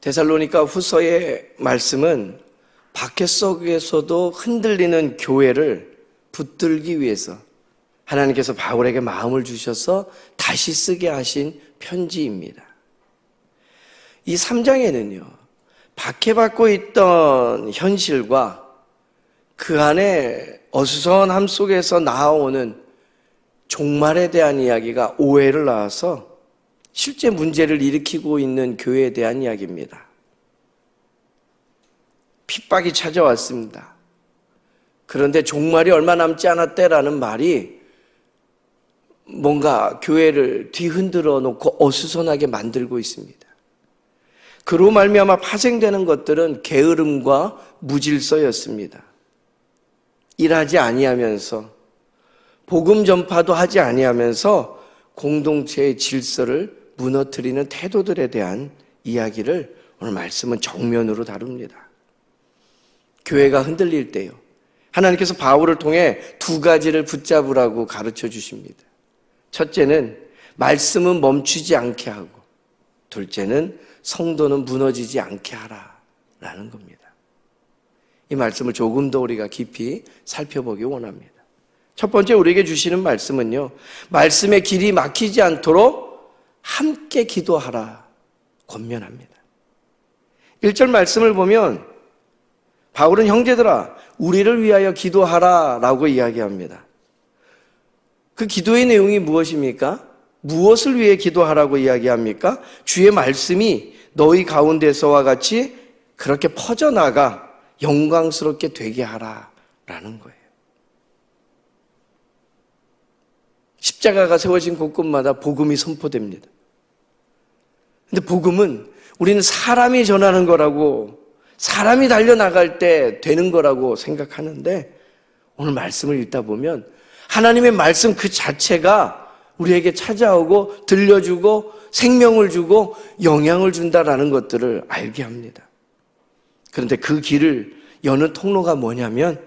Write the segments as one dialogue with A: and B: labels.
A: 데살로니가 후서의 말씀은 박해 속에서도 흔들리는 교회를 붙들기 위해서 하나님께서 바울에게 마음을 주셔서 다시 쓰게 하신 편지입니다. 이 3장에는요, 박해받고 있던 현실과 그 안에 어수선함 속에서 나아오는 종말에 대한 이야기가 오해를 낳아서 실제 문제를 일으키고 있는 교회에 대한 이야기입니다. 핍박이 찾아왔습니다. 그런데 종말이 얼마 남지 않았대라는 말이 뭔가 교회를 뒤흔들어 놓고 어수선하게 만들고 있습니다. 그로 말미암아 파생되는 것들은 게으름과 무질서였습니다. 일하지 아니하면서 복음 전파도 하지 아니하면서 공동체의 질서를 무너뜨리는 태도들에 대한 이야기를 오늘 말씀은 정면으로 다룹니다. 교회가 흔들릴 때요, 하나님께서 바울을 통해 두 가지를 붙잡으라고 가르쳐 주십니다. 첫째는 말씀은 멈추지 않게 하고, 둘째는 성도는 무너지지 않게 하라라는 겁니다. 이 말씀을 조금 더 우리가 깊이 살펴보기 원합니다. 첫 번째 우리에게 주시는 말씀은요, 말씀의 길이 막히지 않도록 함께 기도하라 권면합니다. 1절 말씀을 보면 바울은 형제들아 우리를 위하여 기도하라 라고 이야기합니다. 그 기도의 내용이 무엇입니까? 무엇을 위해 기도하라고 이야기합니까? 주의 말씀이 너희 가운데서와 같이 그렇게 퍼져나가 영광스럽게 되게 하라라는 거예요. 십자가가 세워진 곳곳마다 복음이 선포됩니다. 근데 복음은 우리는 사람이 전하는 거라고, 사람이 달려나갈 때 되는 거라고 생각하는데, 오늘 말씀을 읽다 보면 하나님의 말씀 그 자체가 우리에게 찾아오고 들려주고 생명을 주고 영향을 준다라는 것들을 알게 합니다. 그런데 그 길을 여는 통로가 뭐냐면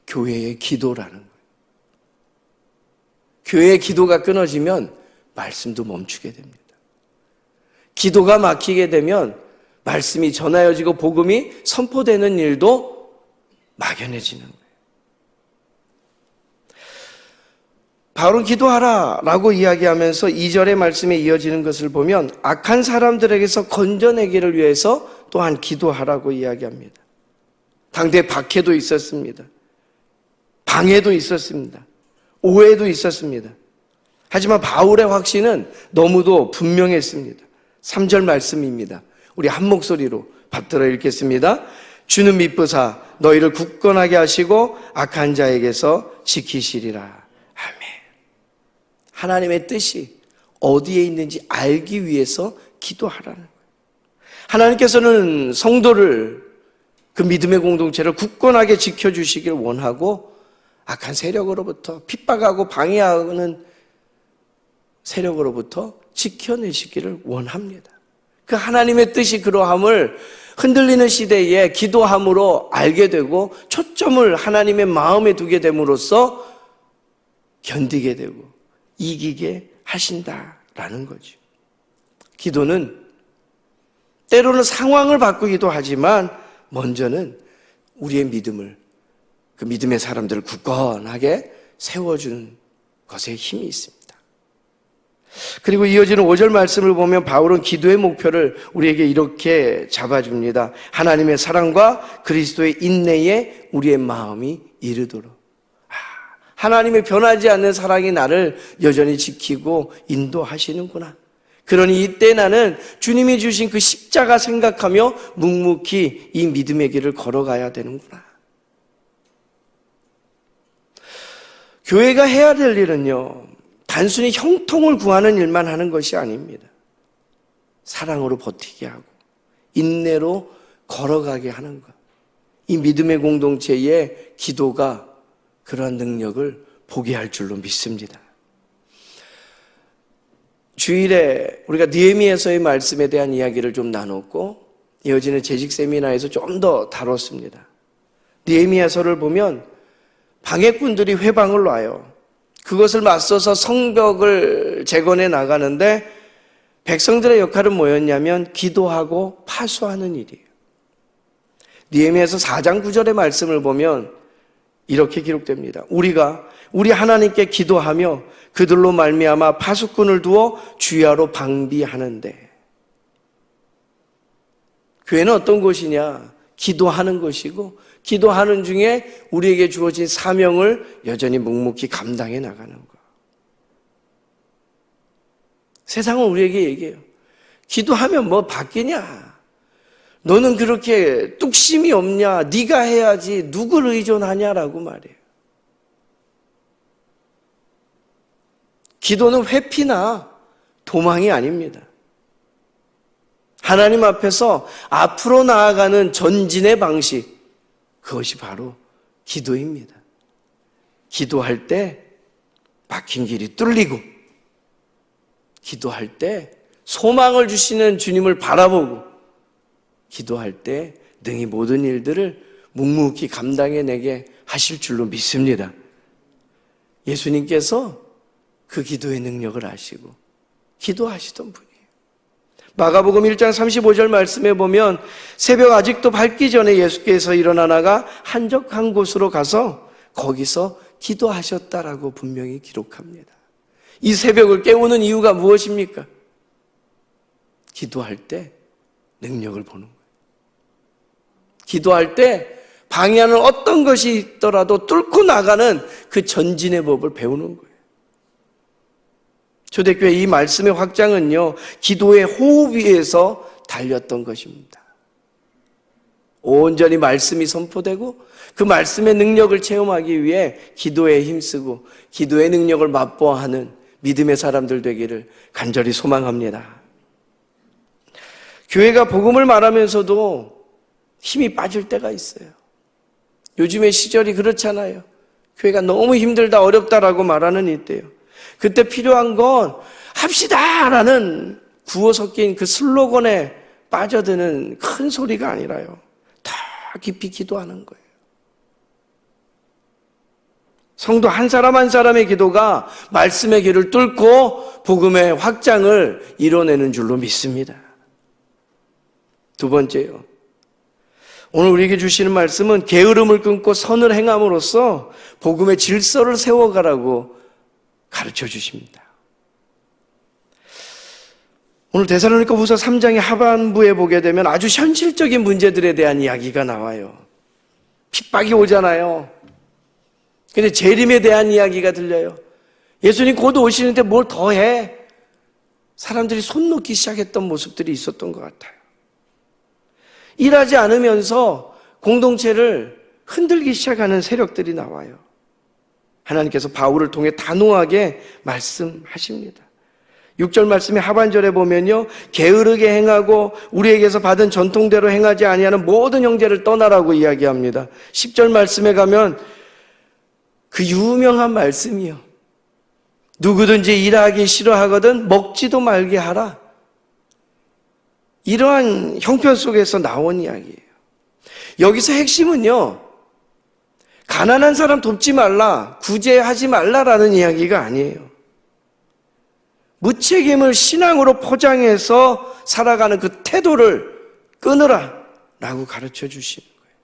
A: 교회의 기도라는 거예요. 교회의 기도가 끊어지면 말씀도 멈추게 됩니다. 기도가 막히게 되면 말씀이 전하여지고 복음이 선포되는 일도 막연해지는 거예요. 바울은 기도하라라고 이야기하면서 2절의 말씀에 이어지는 것을 보면 악한 사람들에게서 건져내기를 위해서 또한 기도하라고 이야기합니다. 당대에 박해도 있었습니다. 방해도 있었습니다. 오해도 있었습니다. 하지만 바울의 확신은 너무도 분명했습니다. 3절 말씀입니다. 우리 한 목소리로 받들어 읽겠습니다. 주는 미쁘사 너희를 굳건하게 하시고 악한 자에게서 지키시리라. 아멘. 하나님의 뜻이 어디에 있는지 알기 위해서 기도하라는 거예요. 하나님께서는 성도를, 그 믿음의 공동체를 굳건하게 지켜주시길 원하고 악한 세력으로부터, 핍박하고 방해하는 세력으로부터 지켜내시기를 원합니다. 그 하나님의 뜻이 그러함을 흔들리는 시대에 기도함으로 알게 되고 초점을 하나님의 마음에 두게 됨으로써 견디게 되고 이기게 하신다라는 거죠. 기도는 때로는 상황을 바꾸기도 하지만 먼저는 우리의 믿음을, 그 믿음의 사람들을 굳건하게 세워주는 것에 힘이 있습니다. 그리고 이어지는 5절 말씀을 보면 바울은 기도의 목표를 우리에게 이렇게 잡아줍니다. 하나님의 사랑과 그리스도의 인내에 우리의 마음이 이르도록. 하나님의 변하지 않는 사랑이 나를 여전히 지키고 인도하시는구나. 그러니 이때 나는 주님이 주신 그 십자가 생각하며 묵묵히 이 믿음의 길을 걸어가야 되는구나. 교회가 해야 될 일은요, 단순히 형통을 구하는 일만 하는 것이 아닙니다. 사랑으로 버티게 하고 인내로 걸어가게 하는 것. 이 믿음의 공동체의 기도가 그러한 능력을 보게 할 줄로 믿습니다. 주일에 우리가 느헤미야서의 말씀에 대한 이야기를 좀 나눴고 이어지는 재직 세미나에서 좀 더 다뤘습니다. 느헤미야서를 보면 방해꾼들이 회방을 놔요. 그것을 맞서서 성벽을 재건해 나가는데 백성들의 역할은 뭐였냐면 기도하고 파수하는 일이에요. 느헤미야서 4장 9절의 말씀을 보면 이렇게 기록됩니다. 우리 하나님께 기도하며 그들로 말미암아 파수꾼을 두어 주야로 방비하는데. 교회는 어떤 곳이냐? 기도하는 것이고 기도하는 중에 우리에게 주어진 사명을 여전히 묵묵히 감당해 나가는 것. 세상은 우리에게 얘기해요. 기도하면 뭐 바뀌냐? 너는 그렇게 뚝심이 없냐? 네가 해야지 누구를 의존하냐라고 말해요. 기도는 회피나 도망이 아닙니다. 하나님 앞에서 앞으로 나아가는 전진의 방식, 그것이 바로 기도입니다. 기도할 때 막힌 길이 뚫리고, 기도할 때 소망을 주시는 주님을 바라보고, 기도할 때 능히 모든 일들을 묵묵히 감당해내게 하실 줄로 믿습니다. 예수님께서 그 기도의 능력을 아시고 기도하시던 분이에요. 마가복음 1장 35절 말씀에 보면 새벽 아직도 밝기 전에 예수께서 일어나다가 한적한 곳으로 가서 거기서 기도하셨다라고 분명히 기록합니다. 이 새벽을 깨우는 이유가 무엇입니까? 기도할 때 능력을 보는 거예요. 기도할 때 방해하는 어떤 것이 있더라도 뚫고 나가는 그 전진의 법을 배우는 거예요. 초대교회 이 말씀의 확장은요, 기도의 호흡 위에서 달렸던 것입니다. 온전히 말씀이 선포되고 그 말씀의 능력을 체험하기 위해 기도에 힘쓰고 기도의 능력을 맛보아하는 믿음의 사람들 되기를 간절히 소망합니다. 교회가 복음을 말하면서도 힘이 빠질 때가 있어요. 요즘의 시절이 그렇잖아요. 교회가 너무 힘들다, 어렵다라고 말하는 이때요. 그때 필요한 건 합시다라는 구호 섞인 그 슬로건에 빠져드는 큰 소리가 아니라요, 더 깊이 기도하는 거예요. 성도 한 사람 한 사람의 기도가 말씀의 길을 뚫고 복음의 확장을 이뤄내는 줄로 믿습니다. 두 번째요, 오늘 우리에게 주시는 말씀은 게으름을 끊고 선을 행함으로써 복음의 질서를 세워가라고 가르쳐 주십니다. 오늘 데살로니가후서 3장의 하반부에 보게 되면 아주 현실적인 문제들에 대한 이야기가 나와요. 핍박이 오잖아요. 근데 재림에 대한 이야기가 들려요. 예수님 곧 오시는데 뭘 더 해? 사람들이 손 놓기 시작했던 모습들이 있었던 것 같아요. 일하지 않으면서 공동체를 흔들기 시작하는 세력들이 나와요. 하나님께서 바울을 통해 단호하게 말씀하십니다. 6절 말씀의 하반절에 보면요, 게으르게 행하고 우리에게서 받은 전통대로 행하지 아니하는 모든 형제를 떠나라고 이야기합니다. 10절 말씀에 가면 그 유명한 말씀이요, 누구든지 일하기 싫어하거든 먹지도 말게 하라. 이러한 형편 속에서 나온 이야기예요. 여기서 핵심은요, 가난한 사람 돕지 말라, 구제하지 말라라는 이야기가 아니에요. 무책임을 신앙으로 포장해서 살아가는 그 태도를 끊으라 라고 가르쳐 주시는 거예요.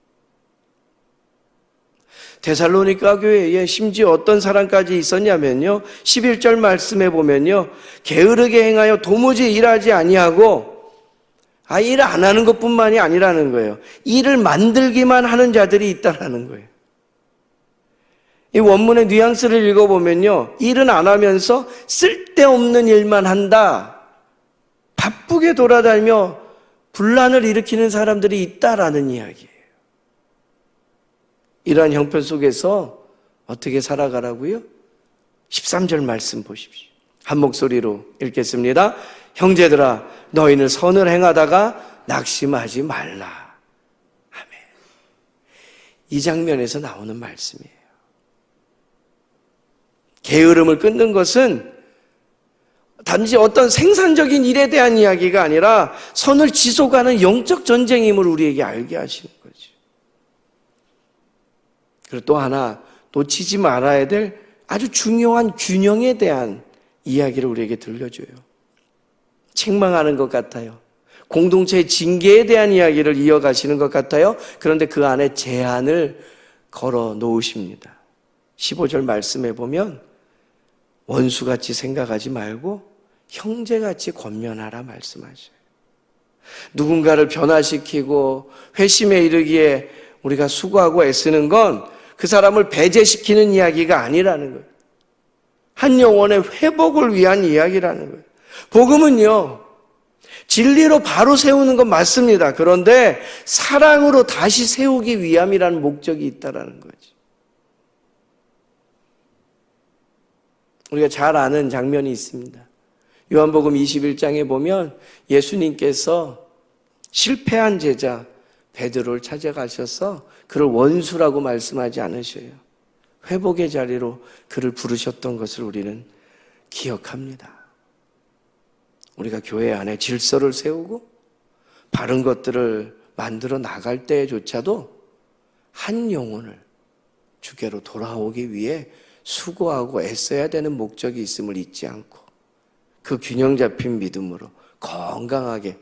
A: 데살로니가 교회에 심지어 어떤 사람까지 있었냐면요, 11절 말씀에 보면요, 게으르게 행하여 도무지 일하지 아니하고, 일 안 하는 것뿐만이 아니라는 거예요. 일을 만들기만 하는 자들이 있다라는 거예요. 이 원문의 뉘앙스를 읽어보면요, 일은 안 하면서 쓸데없는 일만 한다, 바쁘게 돌아다니며 분란을 일으키는 사람들이 있다라는 이야기예요. 이러한 형편 속에서 어떻게 살아가라고요? 13절 말씀 보십시오. 한 목소리로 읽겠습니다. 형제들아, 너희는 선을 행하다가 낙심하지 말라. 아멘. 이 장면에서 나오는 말씀이에요. 게으름을 끊는 것은 단지 어떤 생산적인 일에 대한 이야기가 아니라 선을 지속하는 영적 전쟁임을 우리에게 알게 하시는 거죠. 그리고 또 하나 놓치지 말아야 될 아주 중요한 균형에 대한 이야기를 우리에게 들려줘요. 책망하는 것 같아요. 공동체의 징계에 대한 이야기를 이어가시는 것 같아요. 그런데 그 안에 제한을 걸어 놓으십니다. 15절 말씀해 보면 원수같이 생각하지 말고 형제같이 권면하라 말씀하셔요. 누군가를 변화시키고 회심에 이르기에 우리가 수고하고 애쓰는 건 그 사람을 배제시키는 이야기가 아니라는 거예요. 한 영혼의 회복을 위한 이야기라는 거예요. 복음은요, 진리로 바로 세우는 건 맞습니다. 그런데 사랑으로 다시 세우기 위함이라는 목적이 있다라는 거죠. 우리가 잘 아는 장면이 있습니다. 요한복음 21장에 보면 예수님께서 실패한 제자 베드로를 찾아가셔서 그를 원수라고 말씀하지 않으셔요. 회복의 자리로 그를 부르셨던 것을 우리는 기억합니다. 우리가 교회 안에 질서를 세우고 바른 것들을 만들어 나갈 때조차도 한 영혼을 주께로 돌아오기 위해 수고하고 애써야 되는 목적이 있음을 잊지 않고 그 균형 잡힌 믿음으로 건강하게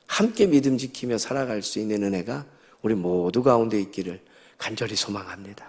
A: 함께 믿음 지키며 살아갈 수 있는 은혜가 우리 모두 가운데 있기를 간절히 소망합니다.